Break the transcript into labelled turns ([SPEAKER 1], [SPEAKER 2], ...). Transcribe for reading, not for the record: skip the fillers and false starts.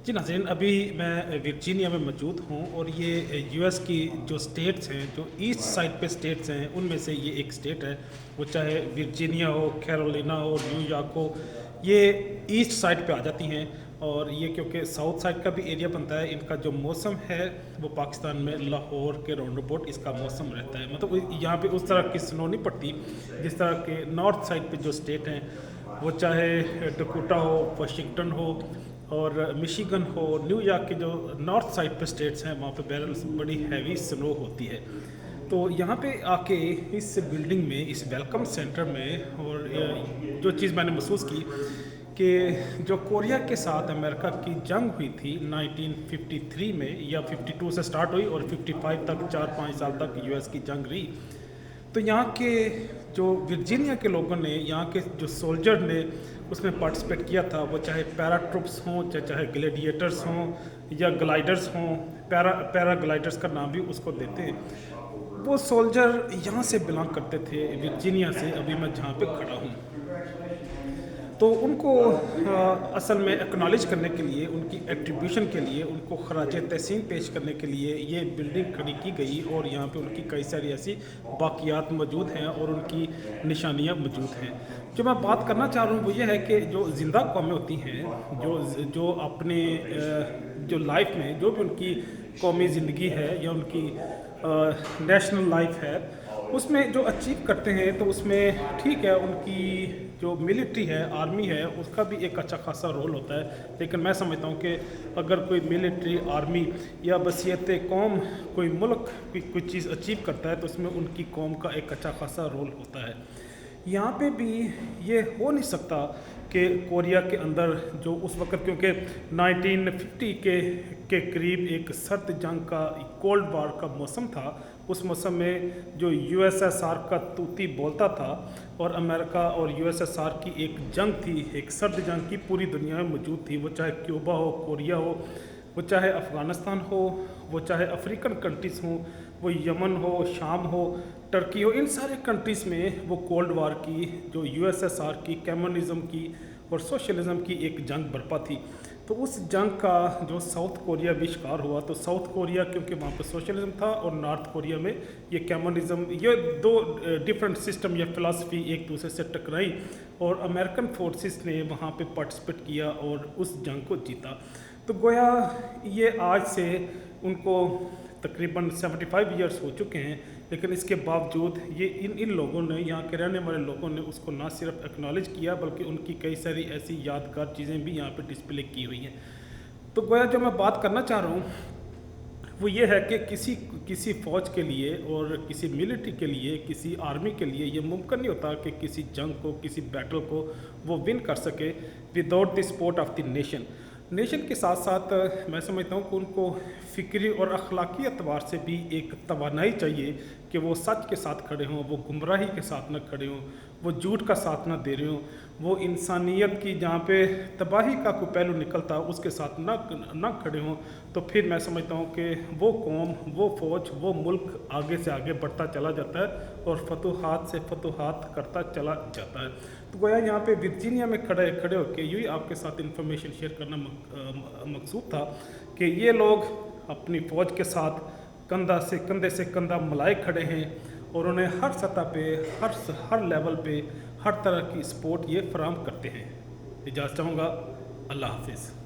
[SPEAKER 1] जी नाज़रीन, अभी मैं वर्जीनिया में मौजूद हूँ और ये यूएस की जो स्टेट्स हैं, जो ईस्ट साइड पे स्टेट्स हैं, उनमें से ये एक स्टेट है। वो चाहे वर्जीनिया हो, कैरोलिना हो, न्यूयॉर्क हो, ये ईस्ट साइड पे आ जाती हैं। और ये क्योंकि साउथ साइड का भी एरिया बनता है, इनका जो मौसम है वो पाकिस्तान में लाहौर के राउंड अबाउट इसका मौसम रहता है। मतलब यहाँ पे उस तरह की स्नो नहीं पड़ती जिस तरह के नॉर्थ साइड पे जो स्टेट हैं, वो चाहे डकोटा हो, वाशिंगटन हो और मिशिगन हो, न्यूयॉर्क के जो नॉर्थ साइड पे स्टेट्स हैं, वहाँ पे बैरल्स बड़ी हैवी स्नो होती है। तो यहाँ पे आके इस बिल्डिंग में, इस वेलकम सेंटर में, और जो चीज़ मैंने महसूस की कि जो कोरिया के साथ अमेरिका की जंग हुई थी 1953 में, या 52 से स्टार्ट हुई और 55 तक 4-5 साल तक यूएस की जंग रही। तो यहाँ के जो वर्जीनिया के लोगों ने, यहाँ के जो सोल्जर ने उसमें पार्टिसिपेट किया था, वो चाहे पैरा ट्रुप्स हों, चाहे ग्लेडिएटर्स हों या ग्लाइडर्स हों, पैरा ग्लाइडर्स का नाम भी उसको देते हैं। वो सोल्जर यहाँ से बिलोंग करते थे, वर्जीनिया से, अभी मैं जहाँ पे खड़ा हूँ। तो उनको असल में एक्नॉलेज करने के लिए, उनकी एट्रीब्यूशन के लिए, उनको खराज तहसीन पेश करने के लिए ये बिल्डिंग खड़ी की गई और यहाँ पे उनकी कई सारी ऐसी बाक़ियात मौजूद हैं और उनकी निशानियाँ मौजूद हैं। जो मैं बात करना चाह रहा हूँ वो ये है कि जो ज़िंदा कौमें होती हैं, जो अपने जो लाइफ में जो भी उनकी कौमी ज़िंदगी है या उनकी नेशनल लाइफ है, उसमें जो अचीव करते हैं, तो उसमें ठीक है, उनकी जो मिलिट्री है, आर्मी है, उसका भी एक अच्छा खासा रोल होता है। लेकिन मैं समझता हूँ कि अगर कोई मिलिट्री, आर्मी या बसियत कौम कोई मुल्क कोई चीज़ अचीव करता है, तो उसमें उनकी कौम का एक अच्छा खासा रोल होता है। यहाँ पे भी ये हो नहीं सकता कि कोरिया के अंदर जो उस वक़्त, क्योंकि 1950 के करीब एक सर्द जंग का, कोल्ड वार का मौसम था, उस मौसम में जो यूएसएसआर का तूती बोलता था और अमेरिका और यूएसएसआर की एक जंग थी, एक सर्द जंग की पूरी दुनिया में मौजूद थी। वो चाहे क्यूबा हो, कोरिया हो, वो चाहे अफ़गानिस्तान हो, वो चाहे अफ्रीकन कंट्रीज़ हों, वो यमन हो, शाम हो, टर्की हो, इन सारे कंट्रीज़ में वो कोल्ड वार की, जो यूएसएसआर की, कम्युनिज़म की और सोशलिज़म की एक जंग बर्पा थी। तो उस जंग का जो साउथ कोरिया भी शिकार हुआ, तो साउथ कोरिया क्योंकि वहाँ पर सोशलिज़म था और नॉर्थ कोरिया में ये कम्युनिज़म, ये दो डिफरेंट सिस्टम या फ़िलासफ़ी एक दूसरे से टकराई और अमेरिकन फोर्सेस ने वहाँ पे पार्टिसिपेट किया और उस जंग को जीता। तो गोया ये आज से उनको तकरीबन 75 ईयर्स हो चुके हैं, लेकिन इसके बावजूद ये इन लोगों ने, यहाँ के रहने वाले लोगों ने उसको ना सिर्फ एक्नॉलेज किया, बल्कि उनकी कई सारी ऐसी यादगार चीज़ें भी यहाँ पे डिस्प्ले की हुई हैं। तो गोया जो मैं बात करना चाह रहा हूँ वो ये है कि किसी फ़ौज के लिए और किसी मिलिट्री के लिए, किसी आर्मी के लिए ये मुमकिन नहीं होता कि किसी जंग को, किसी बैटल को वो विन कर सके without the support of the nation के साथ साथ मैं समझता हूँ कि उनको फ़िक्री और अखलाकी एतबार से भी एक तवानाई चाहिए कि वो सच के साथ खड़े हों, वो गुमराही के साथ न खड़े हों, वो झूठ का साथ न दे रहे हों, वो इंसानियत की जहाँ पे तबाही का कोई पहलू निकलता उसके साथ न खड़े हों। तो फिर मैं समझता हूँ कि वो कौम, वो फ़ौज, वो मुल्क आगे से आगे बढ़ता चला जाता है और फतूहात से फतूहात करता चला जाता है। तो गोया यहाँ पे वर्जीनिया में खड़े होकर यूँ ही आपके साथ इंफॉर्मेशन शेयर करना मकसूद था कि ये लोग अपनी फ़ौज के साथ कंधे से कंधा मिलाए खड़े हैं और उन्हें हर सतह पे, हर लेवल पे, हर तरह की सपोर्ट ये फराहम करते हैं। इजाज़त चाहूँगा। अल्लाह हाफिज़।